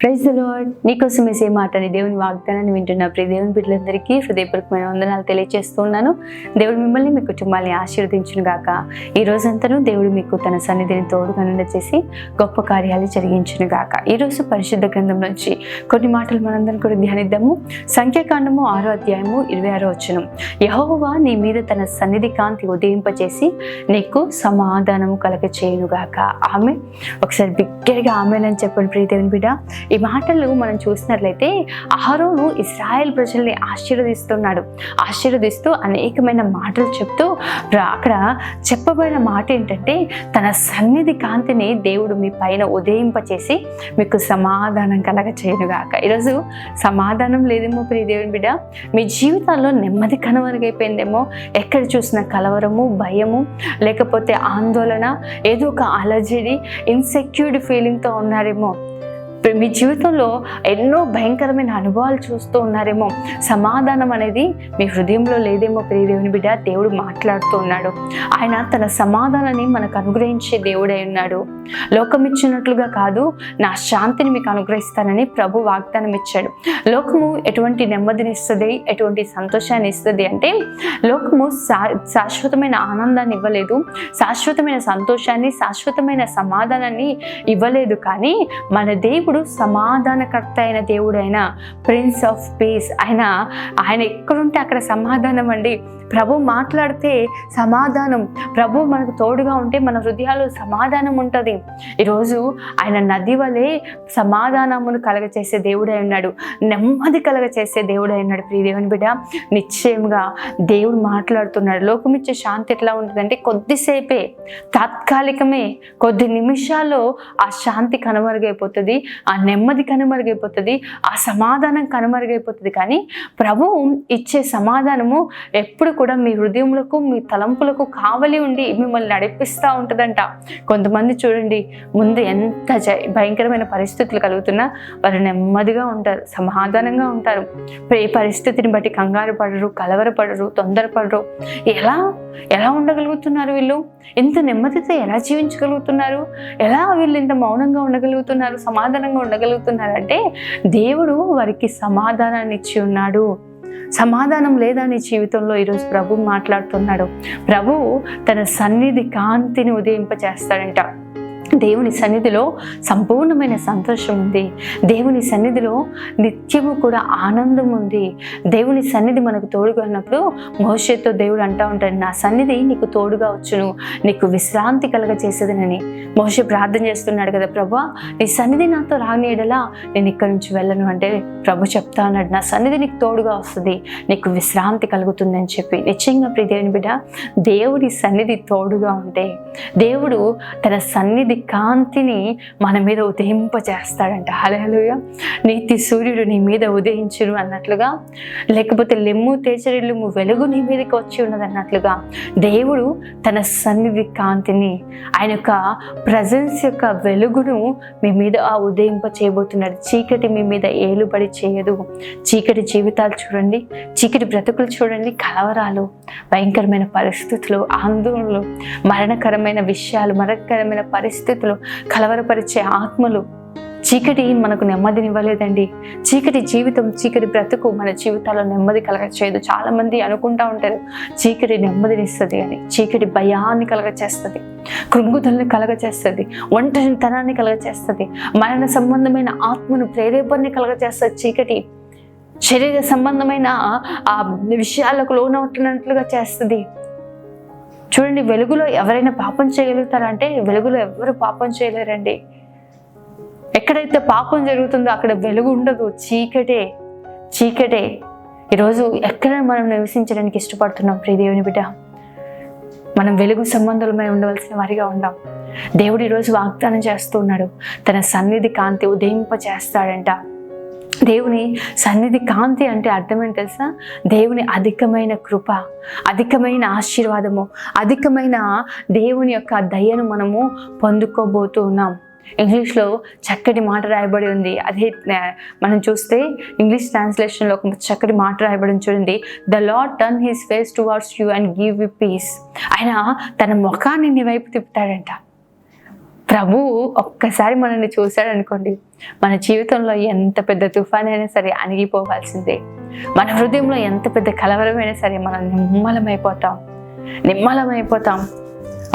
Praise the lord. నీకోసం వేసే మాటని దేవుని వాగ్దానాన్ని వింటున్న ప్రియ దేవుని బిడ్డలందరికీ హృదయపూర్వకమైన వందనాలు తెలియజేస్తున్నాను. దేవుడు మిమ్మల్ని మీ కుటుంబాన్ని ఆశీర్వదించును గాక. ఈ రోజంతను దేవుడు మీకు తన సన్నిధిని తోడుగా చేసి గొప్ప కార్యాలు జరిగించును గాక. ఈరోజు పరిశుద్ధ గ్రంథం నుంచి కొన్ని మాటలు మనందరం కూడా ధ్యానిద్దాము. సంఖ్యాకాండము 6వ అధ్యాయము 26వ వచనం. యెహోవా నీ మీద తన సన్నిధి కాంతి ఉదయింపచేసి నీకు సమాధానము కలగచేయును గాక. ఆమె ఒకసారి బిగ్గరగా ఆమేనని చెప్పండి ప్రియ దేవుని బిడ్డ. ఈ మాటలు మనం చూసినట్లయితే అహరోను ఇశ్రాయేల్ ప్రజల్ని ఆశీర్వదిస్తూ అనేకమైన మాటలు చెప్తూ అక్కడ చెప్పబడిన మాట ఏంటంటే, తన సన్నిధి కాంతిని దేవుడు మీ పైన ఉదయింపచేసి మీకు సమాధానం కలగ చేయనుగాక. ఈరోజు సమాధానం లేదేమో ప్రియ దేవుని బిడ్డ. మీ జీవితాల్లో నెమ్మది కనుమరుగైపోయిందేమో. ఎక్కడ చూసిన కలవరము, భయము, లేకపోతే ఆందోళన, ఏదో ఒక అలజడి, ఇన్సెక్యూర్డ్ ఫీలింగ్తో ఉన్నారేమో. మీ జీవితంలో ఎన్నో భయంకరమైన అనుభవాలు చూస్తూ ఉన్నారేమో. సమాధానం అనేది మీ హృదయంలో లేదేమో ప్రియ దేవుని బిడ్డ. దేవుడు మాట్లాడుతూ ఉన్నాడు. ఆయన తన సమాధానాన్ని మనకు అనుగ్రహించే దేవుడై ఉన్నాడు. లోకం ఇచ్చినట్లుగా కాదు, నా శాంతిని మీకు అనుగ్రహిస్తానని ప్రభు వాగ్దానం ఇచ్చాడు. లోకము ఎటువంటి నెమ్మదిని ఇస్తుంది, ఎటువంటి సంతోషాన్ని ఇస్తుంది అంటే, లోకము శాశ్వతమైన ఆనందాన్ని ఇవ్వలేదు, శాశ్వతమైన సంతోషాన్ని, శాశ్వతమైన సమాధానాన్ని ఇవ్వలేదు. కానీ మన దేవుడు సమాధానకర్త అయిన దేవుడైన ప్రిన్స్ ఆఫ్ పీస్. ఆయన ఎక్కడుంటే అక్కడ సమాధానం అండి. ప్రభు మాట్లాడితే సమాధానం. ప్రభు మనకు తోడుగా ఉంటే మన హృదయాల్లో సమాధానం ఉంటుంది. ఈరోజు ఆయన నది వలె సమాధానమును కలగచేసే దేవుడై ఉన్నాడు, నెమ్మది కలగచేసే దేవుడై ఉన్నాడు. ప్రియ దేవుని బిడ్డ, నిశ్చయంగా దేవుడు మాట్లాడుతున్నాడు. లోకమిచ్చే శాంతి ఎట్లా ఉంటుందంటే కొద్దిసేపే, తాత్కాలికమే, కొద్ది నిమిషాల్లో ఆ శాంతి కనుమరుగైపోతుంది, ఆ నెమ్మది కనుమరుగైపోతుంది, ఆ సమాధానం కనుమరుగైపోతుంది. కానీ ప్రభు ఇచ్చే సమాధానము ఎప్పుడు కూడా మీ హృదయములకు, మీ తలంపులకు కావలి ఉండి మిమ్మల్ని నడిపిస్తూ ఉంటుందంట. కొంతమంది చూడండి, ముందు ఎంత భయంకరమైన పరిస్థితులు కలుగుతున్నా వారు నెమ్మదిగా ఉంటారు, సమాధానంగా ఉంటారు. ఏ పరిస్థితిని బట్టి కంగారు పడరు, కలవరపడరు, తొందరపడరు. ఎలా ఉండగలుగుతున్నారు వీళ్ళు? ఇంత నెమ్మదితో ఎలా జీవించగలుగుతున్నారు? ఎలా వీళ్ళు ఇంత మౌనంగా ఉండగలుగుతున్నారు, సమాధానంగా ఉండగలుగుతున్నారు అంటే, దేవుడు వారికి సమాధానాన్ని ఇచ్చి ఉన్నాడు. సమాధానం లేదా నీ జీవితంలో? ఈరోజు ప్రభు మాట్లాడుతున్నాడు. ప్రభువు తన సన్నిధి కాంతిని ఉదయింపచేస్తాడంట. దేవుని సన్నిధిలో సంపూర్ణమైన సంతోషం ఉంది. దేవుని సన్నిధిలో నిత్యము కూడా ఆనందం ఉంది. దేవుని సన్నిధి మనకు తోడుగా ఉన్నప్పుడు మోషేతో దేవుడు అంటూ ఉంటాడు, నా సన్నిధి నీకు తోడుగా వచ్చును, నీకు విశ్రాంతి కలగ చేసేదనని. మోషే ప్రార్థన చేస్తున్నాడు కదా, ప్రభా నీ సన్నిధి నాతో రానియడలా నేను ఇక్కడి నుంచి వెళ్ళను అంటే, ప్రభు చెప్తా ఉన్నాడు, నా సన్నిధి నీకు తోడుగా వస్తుంది, నీకు విశ్రాంతి కలుగుతుంది అని చెప్పి. నిశ్చయంగా ప్రియ దేవుని బిడ్డ, దేవుడి సన్నిధి తోడుగా ఉంటే దేవుడు తన సన్నిధి కాంతిని మన మీద ఉదయింపజేస్తాడంట. హల్లెలూయా. నీతి సూర్యుడు నీ మీద ఉదయించును అన్నట్లుగా, లేకపోతే లెమ్ము తేజరిల్లుము వెలుగు నీ మీదకి వచ్చి ఉన్నది అన్నట్లుగా, దేవుడు తన సన్నిధి కాంతిని, ఆయన యొక్క ప్రజెన్స్ యొక్క వెలుగును మీ మీద ఉదయింప చేయబోతున్నాడు. చీకటి మీ మీద ఏలుబడి చేయదు. చీకటి జీవితాలు చూడండి, చీకటి బ్రతుకులు చూడండి, కలవరాలు, భయంకరమైన పరిస్థితులు, ఆందోళనలు, మరణకరమైన విషయాలు, మరణకరమైన పరిస్థితులు, కలవరపరిచే ఆత్మలు. చీకటి మనకు నెమ్మదినివ్వలేదండి. చీకటి జీవితం, చీకటి బ్రతుకు మన జీవితాల్లో నెమ్మది కలగచేయదు. చాలా మంది అనుకుంటా ఉంటారు చీకటి నెమ్మదినిస్తుంది అని. చీకటి భయాన్ని కలగచేస్తుంది, కృంగుదలని కలగచేస్తుంది, ఒంటరితనాన్ని కలగచేస్తుంది, మరణ సంబంధమైన ఆత్మను ప్రేరేపణని కలగచేస్తుంది. చీకటి శరీర సంబంధమైన ఆ విషయాలకు లోనవుతున్నట్లుగా చేస్తుంది. చూడండి, వెలుగులో ఎవరైనా పాపం చేయగలుగుతారంటే వెలుగులో ఎవరు పాపం చేయలేరండి. ఎక్కడైతే పాపం జరుగుతుందో అక్కడ వెలుగు ఉండదు, చీకటే. ఈరోజు ఎక్కడ మనం నివసించడానికి ఇష్టపడుతున్నాం ప్రియ దేవుని బిడ్డ? మనం వెలుగు సంబంధులమై ఉండవలసిన వారిగా ఉందాం. దేవుడు ఈరోజు వాగ్దానం చేస్తూ ఉన్నాడు, తన సన్నిధి కాంతి ఉదయింపచేస్తాడంట. దేవుని సన్నిధి కాంతి అంటే అర్థం ఏంటి తెలుసా? దేవుని అధికమైన కృప, అధికమైన ఆశీర్వాదము, అధికమైన దేవుని యొక్క దయను మనము పొందుకోబోతూ ఉన్నాం. ఇంగ్లీష్లో చక్కటి మాట రాయబడి ఉంది. అదే మనం చూస్తే ఇంగ్లీష్ ట్రాన్స్లేషన్లో ఒక చక్కటి మాట రాయబడి చూడండి, the lord turn his face towards you and give you peace. ఆయన తన ముఖాన్ని నీ వైపు తిప్పుతాడంట. ప్రభువు ఒక్కసారి మనల్ని చూశాడు అనుకోండి, మన జీవితంలో ఎంత పెద్ద తుఫాన్ అయినా సరే అణిగిపోవాల్సిందే. మన హృదయంలో ఎంత పెద్ద కలవరమైనా సరే మనం నిమ్మలమైపోతాం.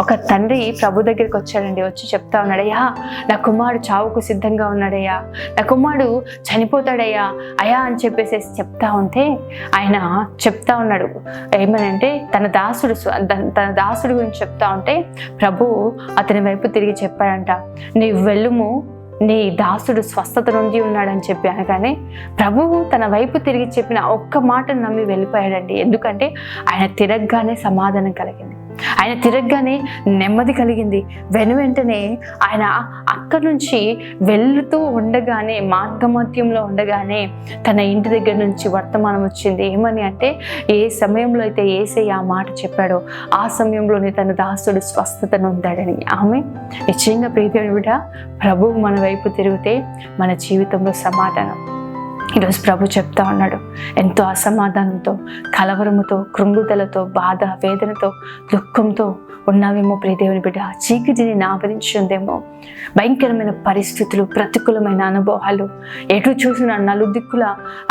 ఒక తండ్రి ప్రభు దగ్గరికి వచ్చాడండి. వచ్చి చెప్తా ఉన్నాడయ్యా, నా కుమారుడు చావుకు సిద్ధంగా ఉన్నాడయ్యా, నా కుమారుడు చనిపోతాడయ్యా అయ్యా అని చెప్పేసి చెప్తా ఉంటే ఆయన చెప్తా ఉన్నాడు ఏమనంటే తన దాసుడు గురించి చెప్తా ఉంటే ప్రభు అతని వైపు తిరిగి చెప్పాడంట, నీవు వెళ్ళుము, నీ దాసుడు స్వస్థత నుండి ఉన్నాడని చెప్పి అనగానే ప్రభువు తన వైపు తిరిగి చెప్పిన ఒక్క మాటను నమ్మి వెళ్ళిపోయాడండి. ఎందుకంటే ఆయన తిరగగానే సమాధానం కలిగింది, ఆయన తిరగగానే నెమ్మది కలిగింది. వెంటనే ఆయన అక్కడి నుంచి వెళ్తూ ఉండగానే మార్గమధ్యంలో ఉండగానే తన ఇంటి దగ్గర నుంచి వర్తమానం వచ్చింది. ఏమని అంటే, ఏ సమయంలో అయితే యేసయ్య ఆ మాట చెప్పాడో ఆ సమయంలోనే తన దాసుడు స్వస్థతను పొందాడని. ఆమె నిశ్చయంగా ప్రియమైన బిడ్డ, ప్రభువు మన వైపు తిరిగితే మన జీవితంలో సమాధానం. ఈరోజు ప్రభు చెప్తా ఉన్నాడు, ఎంతో అసమాధానంతో, కలవరముతో, కృంగుదలతో, బాధ, వేదనతో, దుఃఖంతో ఉన్నావేమో ప్రియదేవుని బిడ్డ. చీకటిని ఆవరించిందేమో, భయంకరమైన పరిస్థితులు, ప్రతికూలమైన అనుభవాలు, ఎటు చూసిన నలుదిక్కుల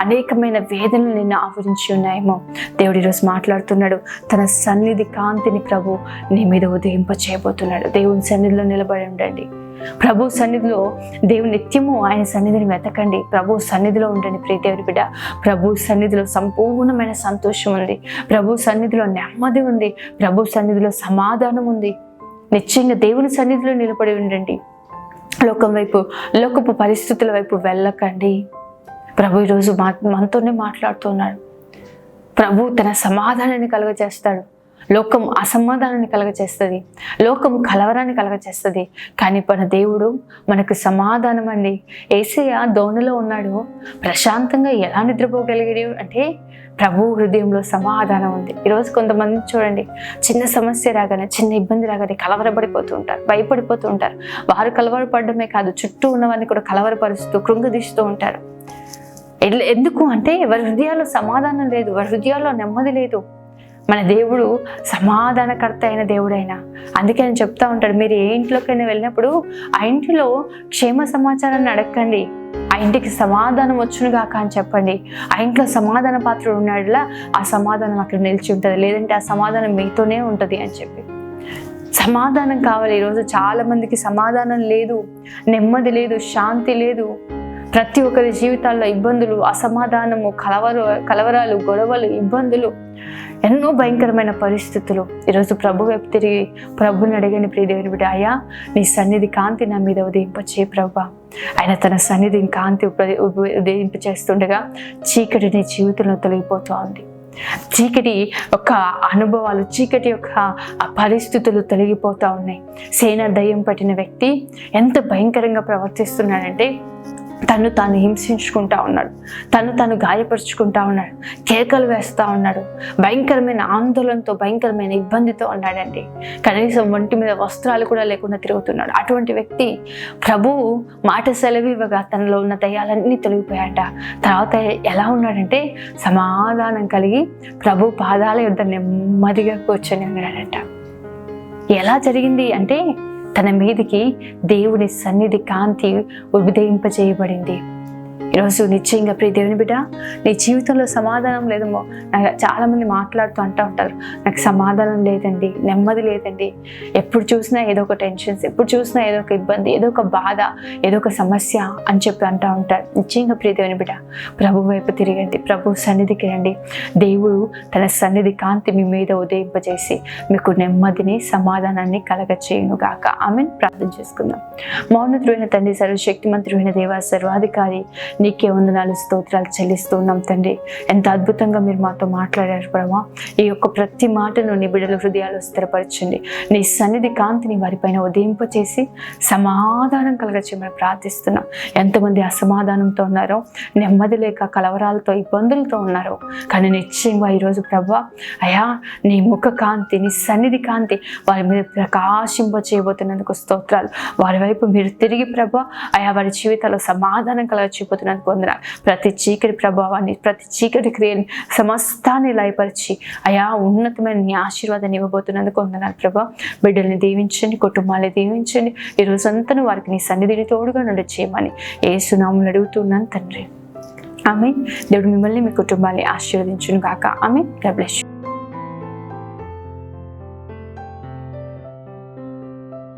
అనేకమైన వేదనలు నిన్ను ఆవరించి ఉన్నాయేమో. దేవుడు ఈరోజు మాట్లాడుతున్నాడు, తన సన్నిధి కాంతిని ప్రభు నీ మీద ఉదయింప చేయబోతున్నాడు. దేవుని సన్నిధిలో నిలబడి ఉండండి. ప్రభు సన్నిధిలో దేవుని నిత్యము ఆయన సన్నిధిని వెతకండి. ప్రభు సన్నిధిలో ఉండండి ప్రియదేవుని బిడ్డ. ప్రభు సన్నిధిలో సంపూర్ణమైన సంతోషం ఉంది, ప్రభు సన్నిధిలో నెమ్మది ఉంది, ప్రభు సన్నిధిలో సమాధానం ఉంది. నిశ్చయంగా దేవుని సన్నిధిలో నిలబడి ఉండండి. లోకపు పరిస్థితుల వైపు వెళ్ళకండి. ప్రభు ఈరోజు మనతోనే మాట్లాడుతున్నాడు. ప్రభు తన సమాధానాన్ని కలుగజేస్తాడు. లోకం అసమాధానాన్ని కలగచేస్తుంది, లోకం కలవరాన్ని కలగచేస్తుంది, కానీ మన దేవుడు మనకు సమాధానం అండి. యేసయ్య దోణిలో ఉన్నాడు, ప్రశాంతంగా ఎలా నిద్రపోగలిగాడు అంటే ప్రభు హృదయంలో సమాధానం ఉంది. ఈరోజు కొంతమంది చూడండి, చిన్న సమస్య రాగానే, చిన్న ఇబ్బంది రాగానే కలవరపడిపోతూ ఉంటారు, భయపడిపోతూ ఉంటారు. వారు కలవరపడమే కాదు, చుట్టూ ఉన్న వారిని కూడా కలవరపరుస్తూ కృంగదీస్తూ ఉంటారు. ఎందుకు అంటే వారి హృదయాల్లో సమాధానం లేదు, వారి హృదయాల్లో నెమ్మది లేదు. మన దేవుడు సమాధానకర్త అయిన దేవుడైనా. అందుకే ఆయన చెప్తా ఉంటాడు, మీరు ఏ ఇంట్లోకైనా వెళ్ళినప్పుడు ఆ ఇంటిలో క్షేమ సమాచారాన్ని అడగండి, ఆ ఇంటికి సమాధానం వచ్చునుగాక అని చెప్పండి. ఆ ఇంట్లో సమాధాన పాత్రుడు ఉన్నాడులా ఆ సమాధానం అక్కడ నిలిచి ఉంటుంది, లేదంటే ఆ సమాధానం మీతోనే ఉంటుంది అని చెప్పి. సమాధానం కావాలి. ఈరోజు చాలా మందికి సమాధానం లేదు, నెమ్మది లేదు, శాంతి లేదు. ప్రతి ఒక్కరి జీవితాల్లో ఇబ్బందులు, అసమాధానము, కలవరాలు, గొడవలు, ఇబ్బందులు, ఎన్నో భయంకరమైన పరిస్థితులు. ఈరోజు ప్రభు వైపు తిరిగి ప్రభుని అడిగని ప్రియదేవుని బిడ్డ, అయ్యా నీ సన్నిధి కాంతి నా మీద ఉదయింపచే ప్రభా. ఆయన తన సన్నిధి కాంతి ఉదయింప చేస్తుండగా చీకటి నీ జీవితంలో తొలగిపోతూ ఉంది. చీకటి యొక్క అనుభవాలు, చీకటి యొక్క పరిస్థితులు తొలగిపోతూ ఉన్నాయి. సేన దయ్యం పట్టిన వ్యక్తి ఎంత భయంకరంగా ప్రవర్తిస్తున్నాడంటే తను తాను హింసించుకుంటా ఉన్నాడు, తను గాయపరుచుకుంటా ఉన్నాడు, కేకలు వేస్తూ ఉన్నాడు, భయంకరమైన ఆందోళనతో, భయంకరమైన ఇబ్బందితో ఉన్నాడండి. కనీసం ఒంటి మీద వస్త్రాలు కూడా లేకుండా తిరుగుతున్నాడు. అటువంటి వ్యక్తి ప్రభువు మాట సెలవివ్వగా తనలో ఉన్న దయ్యాలన్నీ తొలగిపోయాట. తర్వాత ఎలా ఉన్నాడంటే సమాధానం కలిగి ప్రభు పాదాల యొద్ద నెమ్మదిగా కూర్చొని ఉన్నాడంట. ఎలా జరిగింది అంటే తన మీదికి దేవుని సన్నిధి కాంతి ఉదయింపజేయబడింది. ఈరోజు నిశ్చయంగా ప్రియ దేవుని బిడ్డ, నీ జీవితంలో సమాధానం లేదేమో. చాలా మంది మాట్లాడుతూ అంటూ ఉంటారు, నాకు సమాధానం లేదండి, నెమ్మది లేదండి, ఎప్పుడు చూసినా ఏదో ఒక టెన్షన్స్, ఎప్పుడు చూసినా ఏదో ఒక ఇబ్బంది, ఏదో ఒక బాధ, ఏదో ఒక సమస్య అని చెప్పి అంటూ ఉంటారు. నిశ్చయంగా ప్రియ దేవుని బిడ్డ, ప్రభు వైపు తిరగండి, ప్రభు సన్నిధికి రండి. దేవుడు తన సన్నిధి కాంతి మీ మీద ఉదయింపజేసి మీకు నెమ్మదిని, సమాధానాన్ని కలగచేయును గాక. ఆమెన్. ప్రార్థన చేసుకుందాం. మౌనతుడైన తండ్రి, సర్వశక్తిమంతుడైన దేవ, సర్వాధికారి, నీకే వందనాలు, స్తోత్రాలు చెల్లిస్తూ ఉన్నాం తండ్రి. ఎంత అద్భుతంగా మీరు మాతో మాట్లాడారు ప్రభా. ఈ యొక్క ప్రతి మాటను నీ బిడ్డల హృదయాలు స్థిరపరచండి. నీ సన్నిధి కాంతిని వారిపైన ఉదయింపచేసి సమాధానం కలగచేయమని ప్రార్థిస్తున్నాం. ఎంతమంది అసమాధానంతో ఉన్నారో, నెమ్మది లేక కలవరాలతో, ఇబ్బందులతో ఉన్నారో, కానీ నిశ్చయంగా ఈరోజు ప్రభా అయా నీ ముఖ కాంతి, నీ సన్నిధి కాంతి వారి మీద ప్రకాశింప చేయబోతున్నందుకు స్తోత్రాలు. వారి వైపు మీరు తిరిగి ప్రభా అయా వారి జీవితాల్లో సమాధానం కలగచేయబోతున్నారు ఇవ్వబోతున్నందుకు వందనాలు. ప్రతి చీకటి ప్రభావాన్ని, ప్రతి చీకటి క్రియని సమస్తాన్ని లయపరిచి అయా ఉన్నతమైన నీ ఆశీర్వాదాన్ని ఇవ్వబోతున్నందుకు వందనాలు ప్రభా. బిడ్డల్ని దీవించండి, కుటుంబాన్ని దీవించండి. ఈ రోజంతా వారికి నీ సన్నిధిని తోడుగా నుండి చేయమని యేసు నామములో అడుగుతున్నాను తండ్రి. ఆమేన్. దేవుడు మిమ్మల్ని మీ కుటుంబాన్ని ఆశీర్వదించును గాక. ఆమేన్. God bless you.